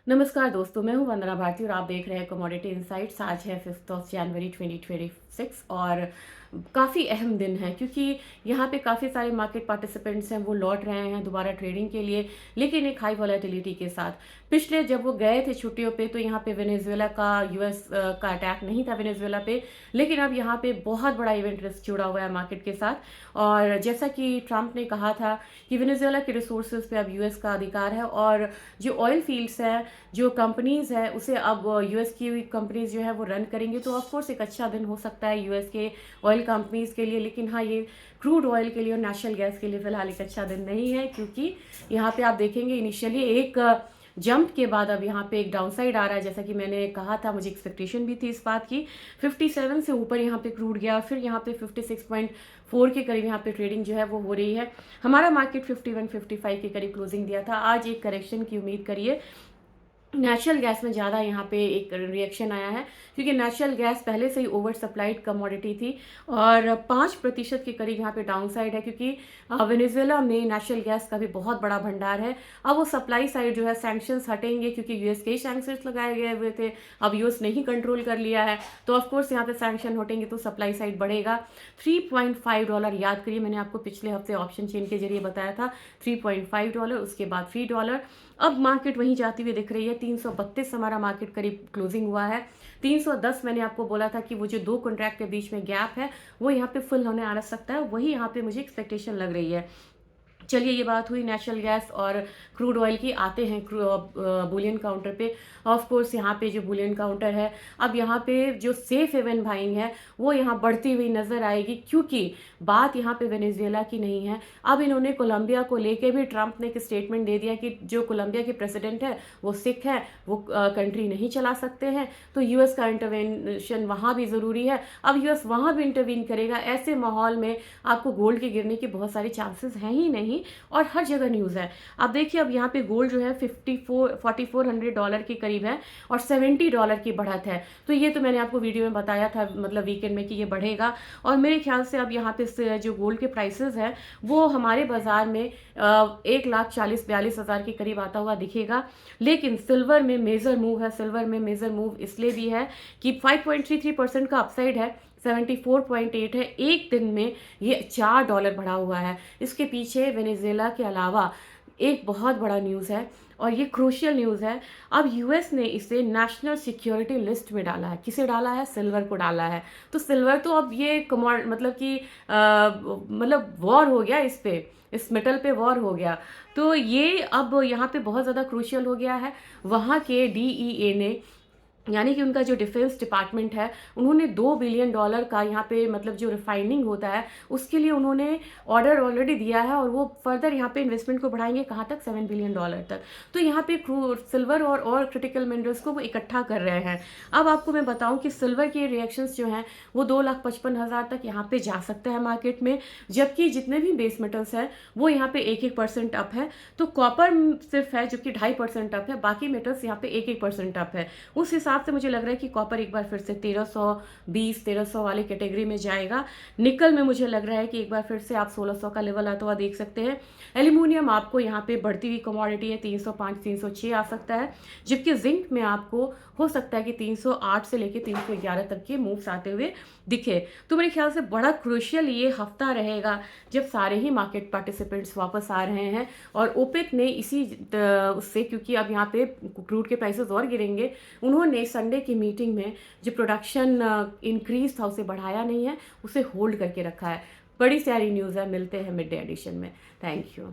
नमस्कार दोस्तों, मैं हूं वंदना भारती और आप देख रहे हैं कमोडिटी इनसाइट्स। आज है 5 जनवरी 2026 और काफ़ी अहम दिन है क्योंकि यहाँ पे काफ़ी सारे मार्केट पार्टिसिपेंट्स हैं, वो लौट रहे हैं दोबारा ट्रेडिंग के लिए, लेकिन एक हाई वॉलेटिलिटी के साथ। पिछले जब वो गए थे छुट्टियों पे तो यहाँ पे वेनेजुएला का यूएस का अटैक नहीं था वेनेजुएला पे, लेकिन अब यहाँ पे बहुत बड़ा इवेंट रिस्क जुड़ा हुआ है मार्केट के साथ। और जैसा कि ट्रंप ने कहा था कि वेनेजुएला के रिसोर्सेज पे अब यूएस का अधिकार है और जो ऑयल फील्ड्स है, जो कंपनीज है, उसे अब यूएस की कंपनीज जो है वो रन करेंगे। तो ऑफकोर्स एक अच्छा दिन हो सकता है यूएस के ऑयल कंपनीज के लिए, लेकिन हाँ, ये क्रूड ऑयल के लिए और नेचुरल गैस के लिए फिलहाल एक अच्छा दिन नहीं है, क्योंकि यहाँ पे आप देखेंगे इनिशियली एक जंप के बाद अब यहाँ पे एक डाउनसाइड आ रहा है। जैसा कि मैंने कहा था, मुझे एक्सपेक्टेशन भी थी इस बात की। 57 से ऊपर यहाँ पे क्रूड गया और फिर यहाँ पे 56.4 के करीब यहाँ पे ट्रेडिंग जो है वो हो रही है। हमारा मार्केट 51-55 के करीब क्लोजिंग दिया था। आज एक करेक्शन की उम्मीद करिए। नेचुरल गैस में ज़्यादा यहाँ पे एक रिएक्शन आया है क्योंकि नेचुरल गैस पहले से ही ओवर सप्लाइड कमोडिटी थी और 5% के करीब यहाँ पे डाउन साइड है, क्योंकि वेनेजुएला में नेचुरल गैस का भी बहुत बड़ा भंडार है। अब वो सप्लाई साइड जो है सैंक्शंस हटेंगे, क्योंकि यूएस के ही सैंक्शंस लगाए गए हुए थे, अब यूएस ने ही कंट्रोल कर लिया है, तो ऑफकोर्स यहाँ पे सैंक्शन हटेंगे तो सप्लाई साइड बढ़ेगा। $3.5 याद करिए, मैंने आपको पिछले हफ्ते ऑप्शन चेन के जरिए बताया था। $3.5, उसके बाद $3। अब मार्केट वहीं जाती हुई दिख रही है। 332 हमारा मार्केट करीब क्लोजिंग हुआ है। 310 मैंने आपको बोला था कि वो जो दो कॉन्ट्रैक्ट के बीच में गैप है वो यहाँ पे फुल होने आ सकता है, वही यहाँ पे मुझे एक्सपेक्टेशन लग रही है। चलिए, ये बात हुई नेचुरल गैस और क्रूड ऑयल की। आते हैं बुलियन काउंटर पे। ऑफ कोर्स यहाँ पे जो बुलियन काउंटर है, अब यहाँ पे जो सेफ हेवन बाइंग है वो यहाँ बढ़ती हुई नजर आएगी, क्योंकि बात यहाँ पे वेनेजुएला की नहीं है। अब इन्होंने कोलंबिया को लेके भी ट्रंप ने एक स्टेटमेंट दे दिया कि जो कोलंबिया के प्रेसिडेंट है वो सिख है, वो कंट्री नहीं चला सकते हैं, तो यूएस का इंटरवेंशन वहाँ भी ज़रूरी है। अब यूएस वहाँ भी इंटरवीन करेगा। ऐसे माहौल में आपको गोल्ड के गिरने के बहुत सारे चांसेस हैं ही नहीं, और हर जगह न्यूज़ है। अब देखिए, अब यहाँ पे गोल्ड जो है $4400 के करीब है और $70 की बढ़त है। तो ये तो मैंने आपको वीडियो में बताया था, मतलब वीकेंड में, कि ये बढ़ेगा। और मेरे ख्याल से अब यहाँ पे जो गोल्ड के प्राइसेस हैं वो हमारे बाजार में 1,40,42,000 के करीब आता हुआ दिखेगा। लेकिन सिल्वर में मेजर मूव है। सिल्वर में मेजर मूव इसलिए भी है कि 5.33% का अपसाइड है, 74.8 है। एक दिन में ये $4 बढ़ा हुआ है। इसके पीछे वेनेजुएला के अलावा एक बहुत बड़ा न्यूज़ है, और ये क्रूशियल न्यूज़ है। अब यूएस ने इसे नेशनल सिक्योरिटी लिस्ट में डाला है। किसे डाला है? सिल्वर को डाला है। तो सिल्वर तो अब ये मतलब कि मतलब वॉर हो गया इस पे, इस मेटल पे वॉर हो गया। तो ये अब यहाँ पे बहुत ज़्यादा क्रूशियल हो गया है। वहाँ के डीईए ने, यानी कि उनका जो डिफेंस डिपार्टमेंट है, उन्होंने $2 बिलियन का यहाँ पे, मतलब जो रिफाइनिंग होता है उसके लिए उन्होंने ऑर्डर ऑलरेडी दिया है, और वो फर्दर यहाँ पे इन्वेस्टमेंट को बढ़ाएंगे कहाँ तक? $7 बिलियन तक। तो यहाँ पे सिल्वर और क्रिटिकल मिनरल्स को वो इकट्ठा कर रहे हैं। अब आपको मैं बताऊं कि सिल्वर के रिएक्शंस जो हैं वो 2,55,000 तक यहाँ पे जा सकता है मार्केट में, जबकि जितने भी बेस मेटल्स हैं वो यहाँ पे 1-1% अप है। तो कॉपर सिर्फ है जो कि 2.5% अप है, बाकी मेटल्स यहाँ पे 1-1% अप है। उस हिसाब से मुझे लग रहा है कि कॉपर एक बार फिर से 1320-1300 वाली कैटेगरी में जाएगा। निकल में मुझे लग रहा है कि एक बार फिर से आप 1600 का लेवल आता हुआ देख सकते हैं। एल्यूमिनियम आपको यहाँ पे बढ़ती हुई कमोडिटी है, 305-306 आ सकता है, जबकि जिंक में आपको हो सकता है कि 308 से लेके 311 तक के मूव्स आते हुए दिखे। तो मेरे ख्याल से बड़ा क्रूशियल ये हफ्ता रहेगा, जब सारे ही मार्केट पार्टिसिपेंट्स वापस आ रहे हैं। और ओपेक ने इसी उससे, क्योंकि अब यहाँ पे क्रूड के प्राइसेस और गिरेंगे, उन्होंने संडे की मीटिंग में जो प्रोडक्शन इंक्रीज था उसे बढ़ाया नहीं है, उसे होल्ड करके रखा है। बड़ी सारी न्यूज़ है। मिलते हैं मिड डे एडिशन में। Thank you.